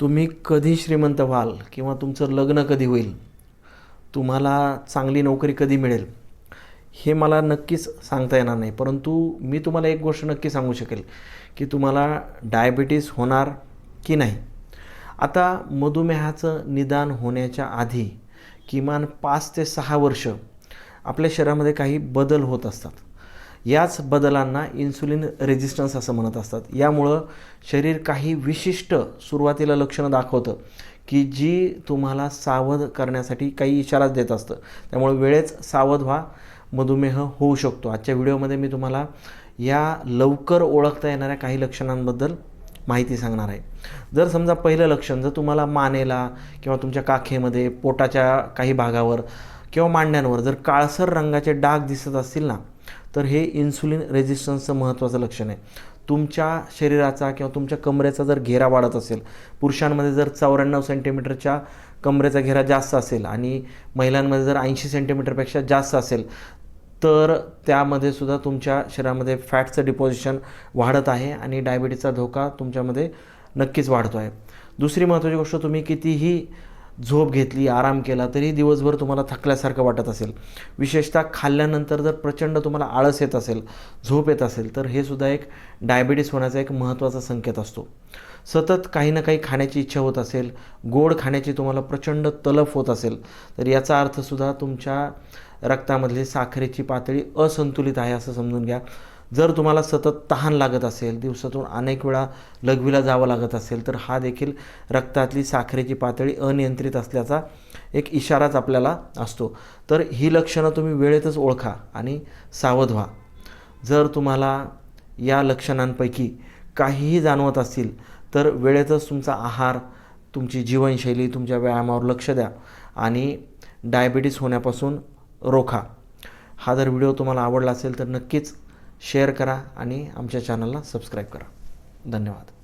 तुम्ही कधी श्रीमंत व्हाल किंवा तुमचं लग्न कधी होईल, तुम्हाला चांगली नोकरी कधी मिळेल, हे मला नक्कीच सांगता येणार नाही. परंतु मी तुम्हाला एक गोष्ट नक्की सांगू शकेल की तुम्हाला डायबिटीस होणार की नाही. आता मधुमेहाचं निदान होण्याच्या आधी किमान 5 ते 6 वर्ष आपल्या शरीरामध्ये काही बदल होत असतात. याच बदलांना इन्सुलिन रेझिस्टन्स असं म्हणत असतात. यामुळं शरीर काही विशिष्ट सुरुवातीला लक्षणं दाखवतं की जी तुम्हाला सावध करण्यासाठी काही इशारा देत असतं. त्यामुळे वेळेच सावध व्हा, मधुमेह होऊ शकतो. आजच्या व्हिडिओमध्ये मी तुम्हाला या लवकर ओळखता येणाऱ्या काही लक्षणांबद्दल माहिती सांगणार आहे. जर समजा पहिलं लक्षण जर तुम्हाला मानेला किंवा तुमच्या काखेमध्ये, पोटाच्या काही भागावर किंवा मांड्यांवर जर काळसर रंगाचे डाग दिसत असतील ना, तर हे इन्सुलिन रेझिस्टन्सचं महत्त्वाचं लक्षण आहे. तुमच्या शरीराचा किंवा तुमच्या कमरेचा जर घेरा वाढत असेल, पुरुषांमध्ये जर 94 सेंटीमीटरच्या कमरेचा घेरा जास्त असेल आणि महिलांमध्ये जर 80 सेंटीमीटरपेक्षा जास्त असेल, तर त्यामध्ये सुद्धा तुमच्या शरीरामध्ये फॅटचं डिपॉझिशन वाढत आहे आणि डायबिटीसचा धोका तुमच्यामध्ये नक्कीच वाढतो आहे. दुसरी महत्त्वाची गोष्ट, तुम्ही कितीही झोप घेतली, आराम केला, तरी दिवसभर तुम्हाला थकल्यासारखं वाटत असेल. विशेषतः खाल्ल्यानंतर जर प्रचंड तुम्हाला आळस येत असेल, झोप येत असेल, तर हे सुद्धा एक डायबिटीस होण्याचा एक महत्त्वाचा संकेत असतो. सतत काही ना काही खाण्याची इच्छा होत असेल, गोड खाण्याची तुम्हाला प्रचंड तलफ होत असेल, तर याचा अर्थसुद्धा तुमच्या रक्तामधली साखरेची पातळी असंतुलित आहे असं समजून घ्या. जर तुम्हाला सतत तहान लागत असेल, दिवसातून अनेक वेळा लघवीला जावं लागत असेल, तर हा देखील रक्तातली साखरेची पातळी अनियंत्रित असल्याचा एक इशाराच आपल्याला असतो. तर ही लक्षणं तुम्ही वेळेतच ओळखा आणि सावध व्हा. जर तुम्हाला या लक्षणांपैकी काहीही जाणवत असतील, तर वेळेतच तुमचा आहार, तुमची जीवनशैली, तुमच्या व्यायामावर लक्ष द्या आणि डायबिटीस होण्यापासून रोखा. हा जर व्हिडिओ तुम्हाला आवडला असेल तर नक्कीच शेअर करा आणि आमच्या चॅनलला सबस्क्राईब करा. धन्यवाद.